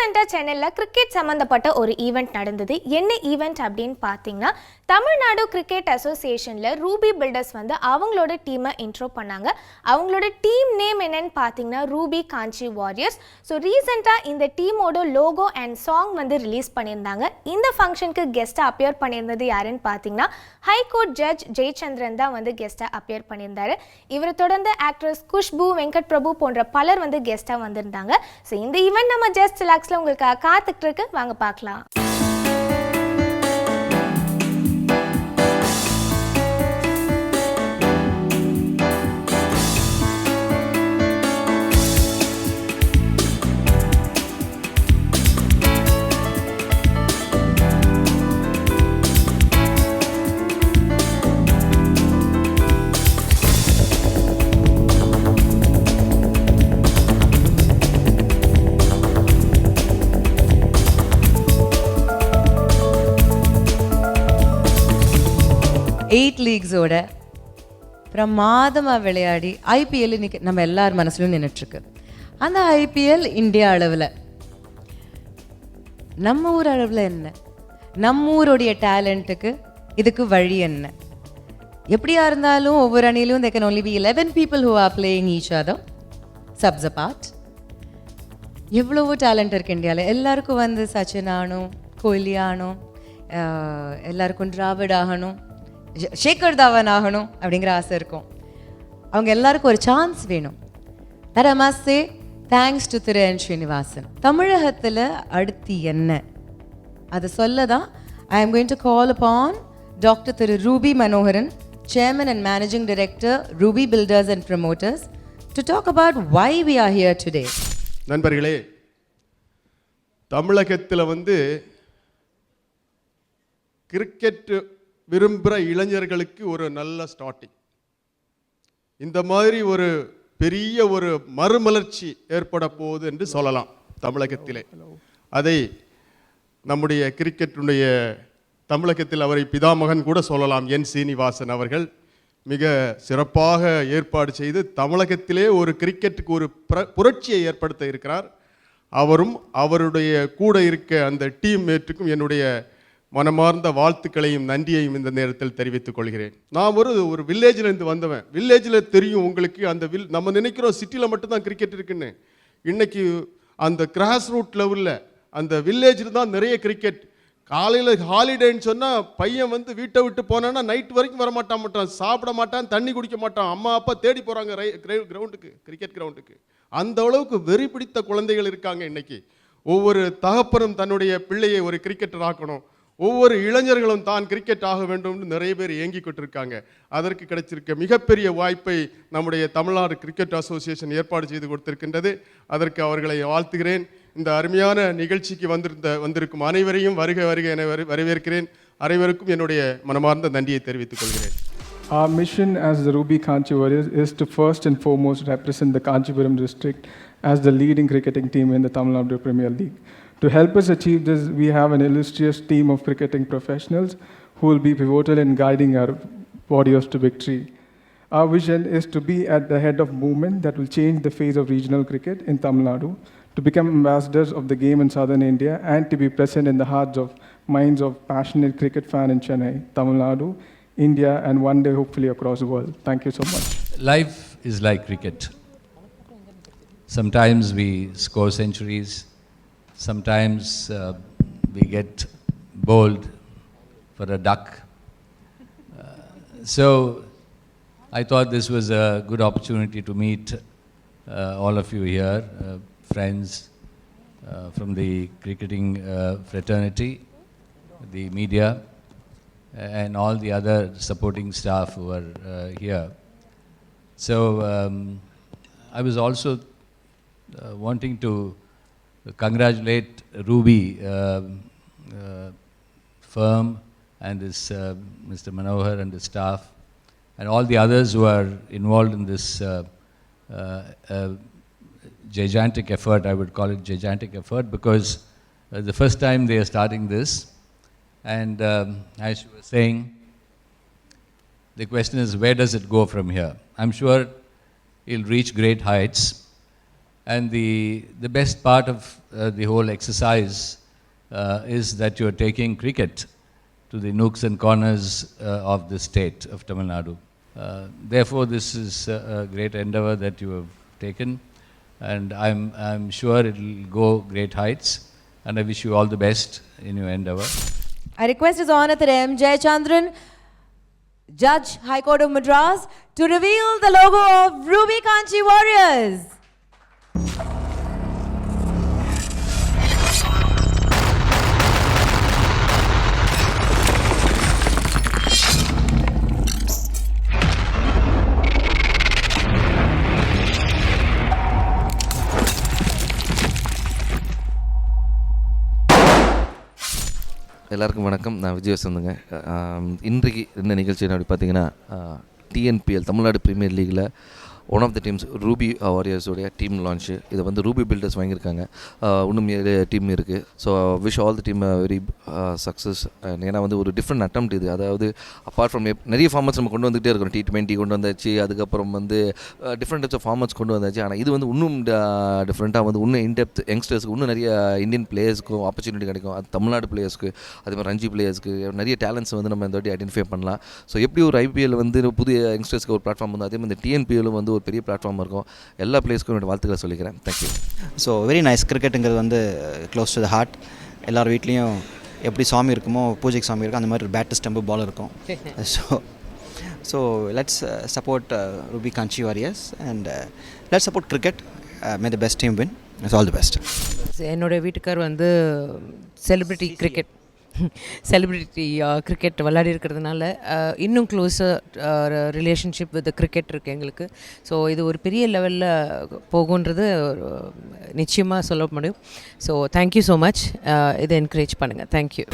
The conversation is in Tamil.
ரீசெண்டாக சென்னையில் கிரிக்கெட் சம்மந்தப்பட்ட ஒரு ஈவெண்ட் நடந்தது. என்ன ஈவெண்ட் அப்படின்னு பார்த்தீங்கன்னா, தமிழ்நாடு கிரிக்கெட் அசோசியேஷனில் ரூபி பில்டர்ஸ் வந்து அவங்களோட டீமை இன்ட்ரோ பண்ணாங்க. அவங்களோட டீம் நேம் என்னன்னு பார்த்தீங்கன்னா ரூபி காஞ்சி வாரியர்ஸ். ஸோ ரீசெண்டாக இந்த டீமோட லோகோ அண்ட் சாங் வந்து ரிலீஸ் பண்ணியிருந்தாங்க. இந்த ஃபங்க்ஷனுக்கு கெஸ்ட்டாக அப்பியர் பண்ணியிருந்தது யாருன்னு பார்த்தீங்கன்னா ஹைகோர்ட் ஜட்ஜ் ஜெயச்சந்திரன் தான் வந்து கெஸ்ட்டாக அப்பியர் பண்ணியிருந்தாரு. இவரை தொடர்ந்து ஆக்ட்ரஸ் குஷ்பு, வெங்கட் பிரபு போன்ற பலர் வந்து கெஸ்ட்டாக வந்திருந்தாங்க. ஸோ இந்த ஈவெண்ட் நம்ம ஜஸ்ட் ரிலாக்ஸில் உங்களுக்கு காத்துக்கிட்டு இருக்கு, வாங்க பார்க்கலாம். எயிட் லீக்ஸோட பிரமாதமாக விளையாடி ஐபிஎல் இன்னைக்கு நம்ம எல்லார் மனசுலையும் நின்றுட்டுருக்கு. அந்த ஐபிஎல் இந்தியா அளவில், நம்ம ஊர் அளவில் என்ன, நம்ம ஊருடைய டேலண்ட்டுக்கு இதுக்கு வழி என்ன? எப்படியா இருந்தாலும் ஒவ்வொரு அணியிலும் there can only be 11 people who are playing each other subs apart. எவ்வளவோ டேலண்ட் இருக்குது இந்தியாவில். எல்லாருக்கும் வந்து சச்சின் ஆகணும், கோஹ்லி ஆகணும், எல்லாருக்கும் டிராவிட் ஆகணும், ஷேகர் தவான் ஆகணும் அப்படிங்கிற ஆசை இருக்கும். அவங்க எல்லாருக்கும் ஒரு சான்ஸ் வேணும். That I must say thanks to திரு என் ஸ்ரீனிவாசன். தமிழகத்தில் அடுத்து என்ன அதை சொல்ல தான் I am going to call upon doctor திரு Ruby Manoharan, Chairman and Managing Director, Ruby Builders and Promoters, to talk about why we are here today. நண்பர்களே, தமிழகத்தில் வந்து கிரிக்கெட் விரும்புகிற இளைஞர்களுக்கு ஒரு நல்ல ஸ்டார்டிங், இந்த மாதிரி ஒரு பெரிய ஒரு மறுமலர்ச்சி ஏற்பட போகுது என்று சொல்லலாம் தமிழகத்திலே. அதை நம்முடைய கிரிக்கெட்டுடைய தமிழகத்தில் அவரை பிதாமகன் கூட சொல்லலாம், என் சீனிவாசன் அவர்கள் மிக சிறப்பாக ஏற்பாடு செய்து தமிழகத்திலே ஒரு கிரிக்கெட்டுக்கு ஒரு புரட்சியை ஏற்படுத்த இருக்கிறார். அவரும் அவருடைய கூட இருக்க அந்த டீம் மேட்டுக்கும் என்னுடைய மனமார்ந்த வாழ்த்துக்களையும் நன்றியையும் இந்த நேரத்தில் தெரிவித்துக் கொள்கிறேன். நான் ஒரு வில்லேஜிலேருந்து வந்தவன். வில்லேஜில் தெரியும் உங்களுக்கு, அந்த நம்ம நினைக்கிறோம் சிட்டியில் மட்டும்தான் கிரிக்கெட் இருக்குன்னு. இன்னைக்கு அந்த கிராஸ் ரூட் லெவலில் அந்த வில்லேஜில் தான் நிறைய கிரிக்கெட். காலையில் ஹாலிடேன்னு சொன்னால் பையன் வந்து வீட்டை விட்டு போனான்னா நைட் வரைக்கும் வரமாட்டான், சாப்பிட மாட்டான், தண்ணி குடிக்க மாட்டான். அம்மா அப்பா தேடி போகிறாங்க கிரவுண்டுக்கு, கிரிக்கெட் கிரவுண்டுக்கு. அந்த அளவுக்கு வெறி பிடித்த குழந்தைகள் இருக்காங்க இன்னைக்கு. ஒவ்வொரு தகப்பனும் தன்னுடைய பிள்ளையை ஒரு கிரிக்கெட்டர் ஆக்கணும், ஒவ்வொரு இளைஞர்களும் தான் கிரிக்கெட் ஆக வேண்டும் நிறைய பேர் ஏங்கிக்கிட்டு இருக்காங்க. அதற்கு கிடைச்சிருக்க மிகப்பெரிய வாய்ப்பை நம்முடைய தமிழ்நாடு கிரிக்கெட் அசோசியேஷன் ஏற்பாடு செய்து கொடுத்திருக்கின்றது. அதற்கு அவர்களை வாழ்த்துகிறேன். இந்த அருமையான நிகழ்ச்சிக்கு வந்திருக்கும் அனைவரையும் வருக வருக என வரவேற்கிறேன். அனைவருக்கும் என்னுடைய மனமார்ந்த நன்றியை தெரிவித்துக் கொள்கிறேன். Our mission as the Ruby Kanchi Warriors is to first and foremost represent the Kanchipuram district as the leading cricketing team in the Tamil Nadu Premier League. To help us achieve this, we have an illustrious team of cricketing professionals who will be pivotal in guiding our Warriors to victory. Our vision is to be at the head of movement that will change the face of regional cricket in Tamil Nadu, to become ambassadors of the game in southern India, and to be present in the hearts of minds of passionate cricket fans in Chennai, Tamil Nadu, India, and one day hopefully across the world. Thank you so much. Life is like cricket. Sometimes we score centuries. Sometimes we get bowled for a duck. So I thought this was a good opportunity to meet all of you here, friends from the cricketing fraternity, the media, and all the other supporting staff who are here. So I was also wanting to congratulate Ruby firm and this Mr. Manohar and the staff and all the others who are involved in this gigantic effort. I would call it gigantic effort because the first time they are starting this, and as you were saying, the question is where does it go from here? I'm sure it'll reach great heights. And the best part of the whole exercise is that you are taking cricket to the nooks and corners of the state of Tamil Nadu. Therefore, this is a great endeavor that you have taken, and I'm sure it will go great heights, and I wish you all the best in your endeavor. I request His Honor M. Jayachandran, Judge, High Court of Madras, to reveal the logo of Ruby Kanchi Warriors. எல்லாருக்கும் வணக்கம். நான் விஜய் வசந்துங்க. இன்றைக்கு இந்த நிகழ்ச்சி அப்படி பார்த்தீங்கன்னா டிஎன்பிஎல் தமிழ்நாடு பிரீமியர் லீகில் one of the teams Ruby வாரியர்ஸோடைய டீம் லான்ச்சு. இதை வந்து ரூபி பில்டர்ஸ் வாங்கியிருக்காங்க. இன்னும் டீம் இருக்குது. So wish all the team very success. ஏன்னா வந்து ஒரு டிஃப்ரெண்ட் அட்டெம்ப்ட் இது. அதாவது அப்பார்ட் ஃப்ரம் நிறைய ஃபார்மட்ஸ் நம்ம கொண்டு வந்துகிட்டே இருக்கோம். T20 கொண்டு வந்தாச்சு, அதுக்கப்புறம் வந்து டிஃப்ரெண்ட் டைப்ஸ் ஆஃப் ஃபார்மட்ஸ் கொண்டு வந்தாச்சு. ஆனால் இது வந்து இன்னும் டிஃப்ரெண்ட்டாக வந்து இன்னும் இன்டெப்த் யங்ஸ்டர்ஸ்க்கு இன்னும் நிறைய இந்தியன் பிளேயர்ஸ்க்கும் ஆப்பர்ச்சுனிட்டி கிடைக்கும். அது தமிழ்நாடு பிளேயர்ஸ்க்கு, அதே மாதிரி ரஞ்சி பிளேயர்ஸ்க்கு நிறைய டேலண்ட்ஸ் வந்து நம்ம இந்த வாட்டி ஐடென்டிஃபை பண்ணலாம். ஸோ எப்படி ஒரு ஐபிஎல் வந்து புதிய யங்ஸ்டர்ஸ்க்கு ஒரு பிளாட்ஃபார்ம் வந்து, அதே மாதிரி இந்த டிஎன்பிஎலும் வந்து ஒரு பெரிய பிளாட்ஃபார்ம் இருக்கும். எல்லா பிளேயர்ஸ்க்கும் என்னோட வாழ்த்துக்களை சொல்லிக்கிறேன். தேங்க்யூ. So very nice. கிரிக்கெட்டுங்கிறது வந்து க்ளோஸ் டு த ஹார்ட். எல்லார் வீட்லேயும் எப்படி சாமி இருக்குமோ, பூஜைக்கு சாமி இருக்கும், அந்த மாதிரி ஒரு பேட்டு ஸ்டம்பு பால் இருக்கும். So let's support Ruby Kanchi warriors and let's support cricket. May the best team win. It's all the best. என்னோடய வீட்டுக்கார் வந்து செலிப்ரிட்டி கிரிக்கெட் விளையாடி இருக்கிறதுனால இன்னும் க்ளோஸர் ரிலேஷன்ஷிப் வித் கிரிக்கெட் இருக்குது எங்களுக்கு. ஸோ இது ஒரு பெரிய லெவலில் போகுன்றது நிச்சயமாக சொல்ல முடியும். So thank you so much. இதை என்கரேஜ் பண்ணுங்கள். தேங்க்யூ.